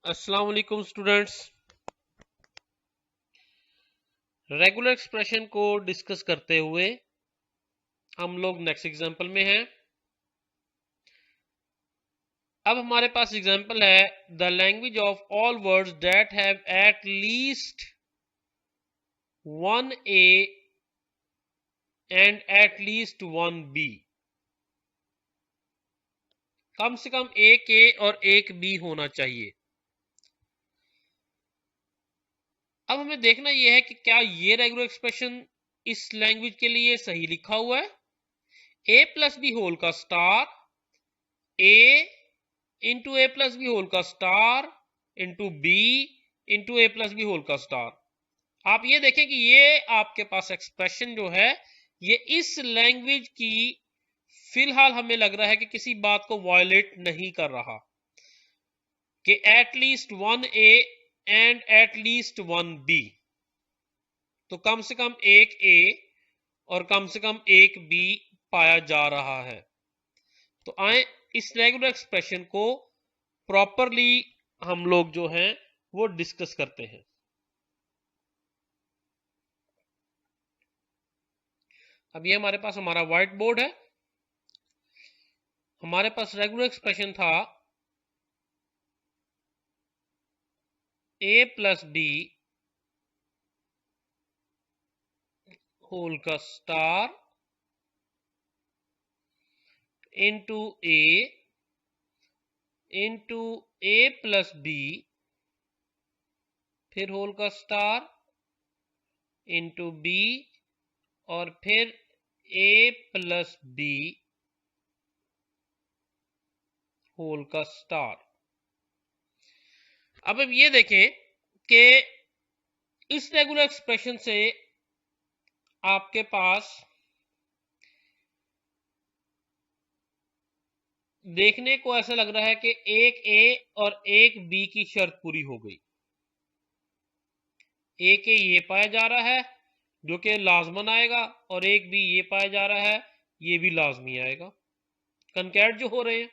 अस्सलाम वालेकुम students. Regular expression को डिस्कस करते हुए हम लोग नेक्स्ट एग्जांपल में हैं। अब हमारे पास एग्जांपल है the language of all words that have at least one A and at least one B. कम से कम एक ए और एक बी होना चाहिए। अब हमें देखना यह है कि क्या ये रेगुलर एक्सप्रेशन इस लैंग्वेज के लिए सही लिखा हुआ है। ए प्लस बी होल का star A into A plus B whole का star into B into A plus B whole का स्टार। आप ये देखें कि ये आपके पास एक्सप्रेशन जो है ये इस लैंग्वेज की फिलहाल हमें लग रहा है कि किसी बात को वायलेट नहीं कर रहा कि at least one A and at least one B. तो कम से कम एक ए और कम से कम एक बी पाया जा रहा है। तो आए इस रेगुलर एक्सप्रेशन को प्रॉपरली हम लोग जो हैं वो डिस्कस करते हैं। अब ये हमारे पास हमारा व्हाइट बोर्ड है। हमारे पास रेगुलर एक्सप्रेशन था ए प्लस बी होल का star into A plus B फिर होल का स्टार इंटू बी और फिर ए प्लस बी होल का स्टार। अब ये देखें कि इस रेगुलर एक्सप्रेशन से आपके पास देखने को ऐसा लग रहा है कि एक ए और एक बी की शर्त पूरी हो गई। एक ए ये पाया जा रहा है जो कि लाजमन आएगा और एक बी ये पाया जा रहा है ये भी लाजमी आएगा। कनकैट जो हो रहे हैं।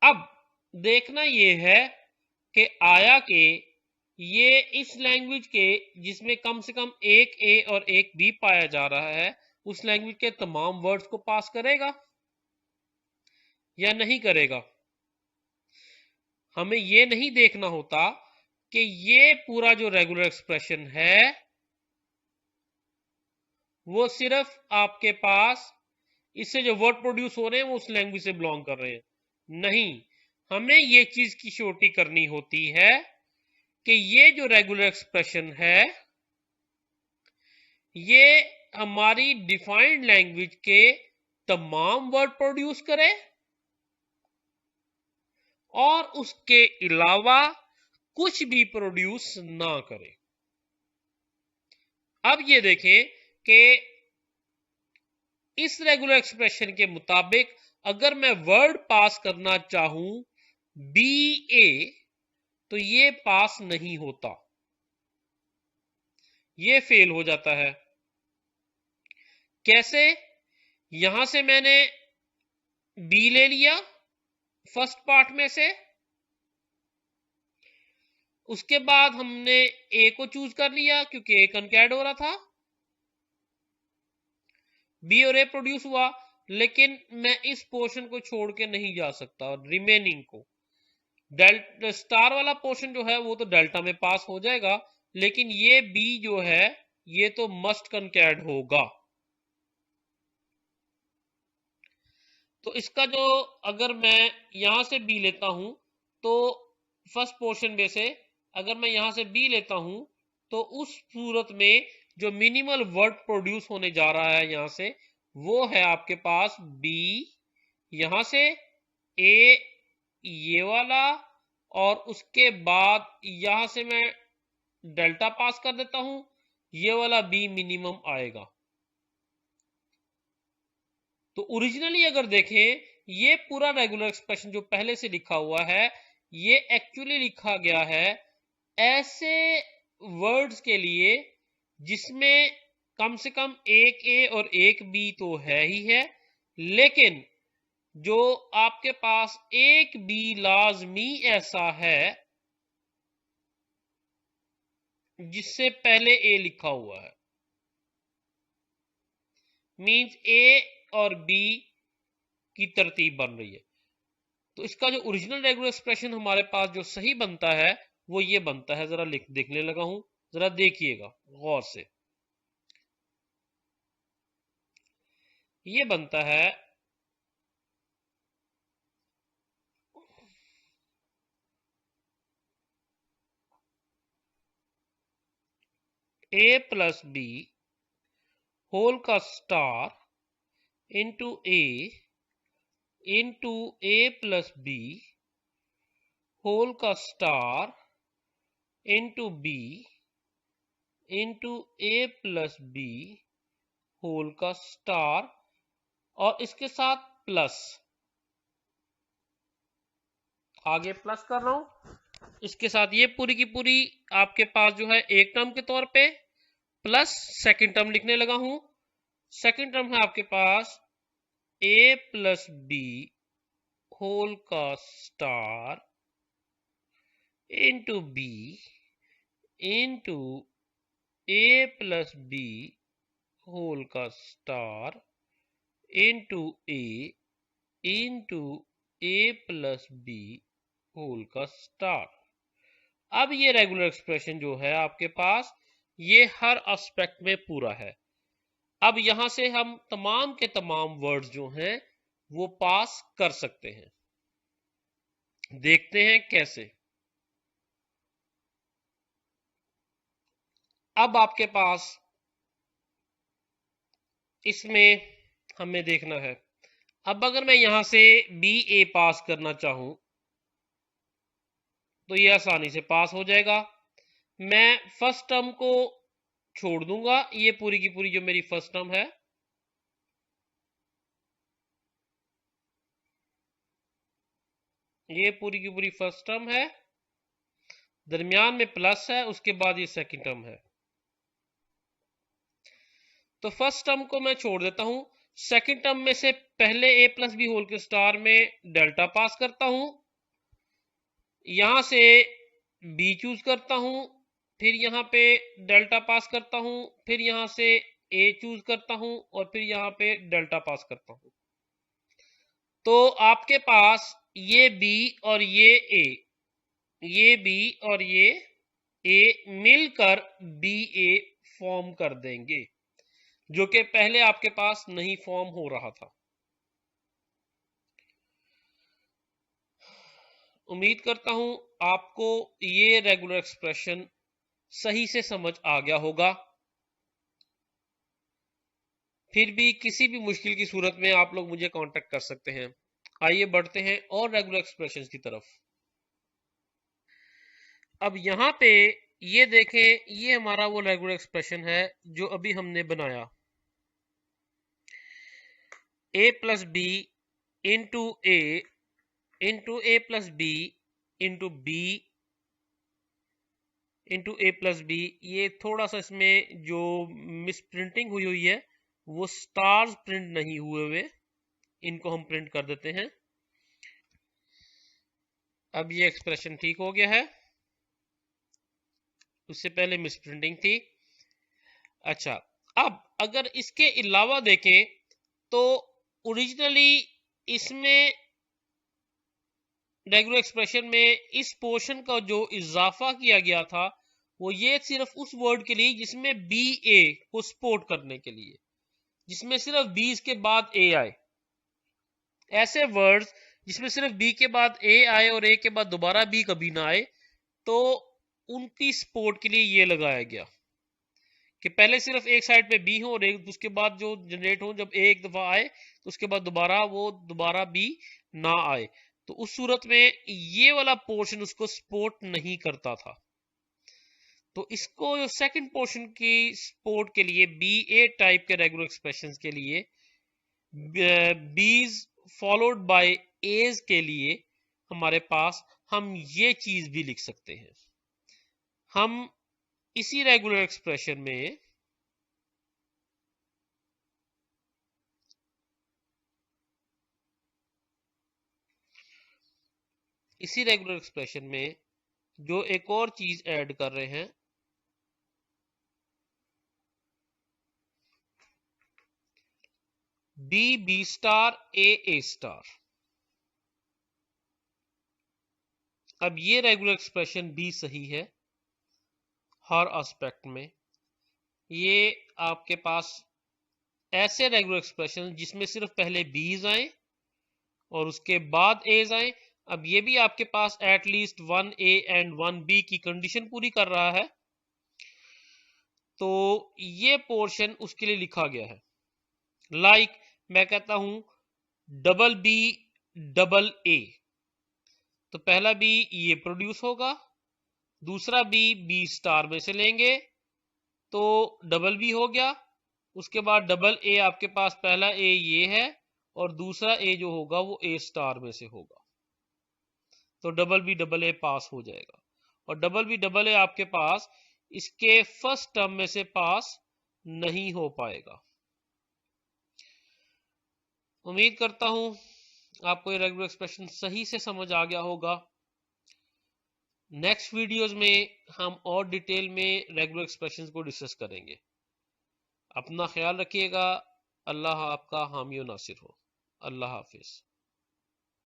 अब देखना ये है कि आया कि ये इस लैंग्वेज के जिसमें कम से कम एक ए और एक बी पाया जा रहा है उस लैंग्वेज के तमाम वर्ड्स को पास करेगा या नहीं करेगा। हमें ये नहीं देखना होता कि ये पूरा जो रेगुलर एक्सप्रेशन है वो सिर्फ आपके पास इससे जो वर्ड प्रोड्यूस हो रहे हैं वो उस लैंग्वेज से बिलोंग कर रहे हैं। नहीं, हमें ये चीज की श्योरिटी करनी होती है कि ये जो रेगुलर एक्सप्रेशन है ये हमारी डिफाइंड लैंग्वेज के तमाम वर्ड प्रोड्यूस करे और उसके अलावा कुछ भी प्रोड्यूस ना करे। अब ये देखें कि इस रेगुलर एक्सप्रेशन के मुताबिक अगर मैं वर्ड पास करना चाहूं बी ए तो ये पास नहीं होता, ये फेल हो जाता है। कैसे? यहां से मैंने बी ले लिया फर्स्ट पार्ट में से, उसके बाद हमने ए को चूज कर लिया क्योंकि ए कनकैड हो रहा था, बी और ए प्रोड्यूस हुआ, लेकिन मैं इस पोर्शन को छोड़ के नहीं जा सकता और रिमेनिंग को डेल्टा स्टार वाला पोर्शन जो है वो तो डेल्टा में पास हो जाएगा, लेकिन ये बी जो है ये तो मस्ट कनकैड होगा। तो इसका जो अगर मैं यहां से बी लेता हूं तो फर्स्ट पोर्शन में से अगर मैं यहां से बी लेता हूं तो उस सूरत में जो मिनिमल वर्ड प्रोड्यूस होने जा रहा है यहां से वो है आपके पास बी, यहां से ए ये वाला और उसके बाद यहां से मैं डेल्टा पास कर देता हूं, ये वाला बी मिनिमम आएगा। तो ओरिजिनली अगर देखें ये पूरा रेगुलर एक्सप्रेशन जो पहले से लिखा हुआ है ये एक्चुअली लिखा गया है ऐसे वर्ड्स के लिए जिसमें कम से कम एक ए और एक बी तो है ही है, लेकिन जो आपके पास एक बी लाजमी ऐसा है जिससे पहले ए लिखा हुआ है, मींस ए और बी की तरतीब बन रही है। तो इसका जो ओरिजिनल रेगुलर एक्सप्रेशन हमारे पास जो सही बनता है वो ये बनता है, जरा देखने लगा हूं, जरा देखिएगा गौर से। ये बनता है ए प्लस बी होल का star into A plus B whole का star into B into A plus B whole का स्टार, और इसके साथ प्लस, आगे प्लस कर रहा हूं, इसके साथ ये पूरी की पूरी आपके पास जो है एक टर्म के तौर पे, प्लस सेकंड टर्म लिखने लगा हूं। सेकंड टर्म है आपके पास ए प्लस बी होल का star into B into A plus B whole का star into A plus B whole का स्टार। अब ये रेगुलर एक्सप्रेशन जो है आपके पास ये हर एस्पेक्ट में पूरा है। अब यहां से हम तमाम के तमाम वर्ड्स जो हैं वो पास कर सकते हैं। देखते हैं कैसे। अब आपके पास इसमें हमें देखना है, अब अगर मैं यहां से बी ए पास करना चाहूं तो ये आसानी से पास हो जाएगा। मैं फर्स्ट टर्म को छोड़ दूंगा, ये पूरी की पूरी जो मेरी फर्स्ट टर्म है, ये पूरी की पूरी फर्स्ट टर्म है, दरमियान में प्लस है, उसके बाद ये सेकंड टर्म है। तो फर्स्ट टर्म को मैं छोड़ देता हूं, सेकंड टर्म में से पहले ए प्लस बी होल के स्टार में डेल्टा पास करता हूं, यहां से बी चूज करता हूं, फिर यहां पे डेल्टा पास करता हूं, फिर यहां से ए चूज करता हूं और फिर यहां पे डेल्टा पास करता हूं। तो आपके पास ये बी और ये बी और ये ए मिलकर बी ए फॉर्म कर देंगे, जो कि पहले आपके पास नहीं फॉर्म हो रहा था। उम्मीद करता हूं आपको ये रेगुलर एक्सप्रेशन सही से समझ आ गया होगा। फिर भी किसी भी मुश्किल की सूरत में आप लोग मुझे कांटेक्ट कर सकते हैं। आइए बढ़ते हैं और रेगुलर एक्सप्रेशंस की तरफ। अब यहां पे ये देखें, ये हमारा वो रेगुलर एक्सप्रेशन है जो अभी हमने बनाया, A plus B into A plus B into B into A plus B. ये थोड़ा सा इसमें जो मिस प्रिंटिंग हुई है वो स्टार्स प्रिंट नहीं हुए हुए, इनको हम प्रिंट कर देते हैं। अब ये एक्सप्रेशन ठीक हो गया है, उससे पहले मिस प्रिंटिंग थी। अच्छा, अब अगर इसके अलावा देखें तो ओरिजिनली इसमें रेगुलर एक्सप्रेशन में इस पोर्शन का जो इजाफा किया गया था वो ये सिर्फ उस वर्ड के लिए जिसमें बी ए को सपोर्ट करने के लिए, जिसमें सिर्फ बी के बाद ए आए। ऐसे वर्ड्स जिसमें सिर्फ बी के बाद ए आए और ए के बाद दोबारा बी कभी ना आए, तो उनकी सपोर्ट के लिए ये लगाया गया कि पहले सिर्फ एक साइड पे बी हो और एक उसके बाद जो जनरेट हो, जब ए एक दफा आए तो उसके बाद दोबारा बी ना आए, तो उस सूरत में ये वाला पोर्शन उसको सपोर्ट नहीं करता था। तो इसको जो सेकंड पोर्शन की सपोर्ट के लिए बी ए टाइप के रेगुलर एक्सप्रेशंस के लिए बीज फॉलोड बाय एज के लिए हमारे पास हम ये चीज भी लिख सकते हैं। हम इसी रेगुलर एक्सप्रेशन में इसी रेगुलर एक्सप्रेशन में जो एक और चीज ऐड कर रहे हैं, बी स्टार ए स्टार। अब ये रेगुलर एक्सप्रेशन भी सही है हर एस्पेक्ट में। ये आपके पास ऐसे रेगुलर एक्सप्रेशन जिसमें सिर्फ पहले बीज आए और उसके बाद एज आए। अब ये भी आपके पास एटलीस्ट 1A एंड 1B की कंडीशन पूरी कर रहा है, तो ये पोर्शन उसके लिए लिखा गया है। लाइक मैं कहता हूं डबल बी डबल ए, तो पहला बी ये प्रोड्यूस होगा, दूसरा बी स्टार में से लेंगे तो डबल बी हो गया, उसके बाद डबल ए आपके पास पहला ए ये है और दूसरा ए जो होगा वो ए स्टार में से होगा, तो डबल ए पास हो जाएगा। और डबल ए आपके पास इसके फर्स्ट टर्म में से पास नहीं हो पाएगा। उम्मीद करता हूं आपको ये रेगुलर एक्सप्रेशन सही से समझ आ गया होगा। नेक्स्ट वीडियोस में हम और डिटेल में रेगुलर एक्सप्रेशंस को डिस्कस करेंगे। अपना ख्याल रखिएगा। अल्लाह आपका हामी और नासिर हो। अल्लाह हाफिज।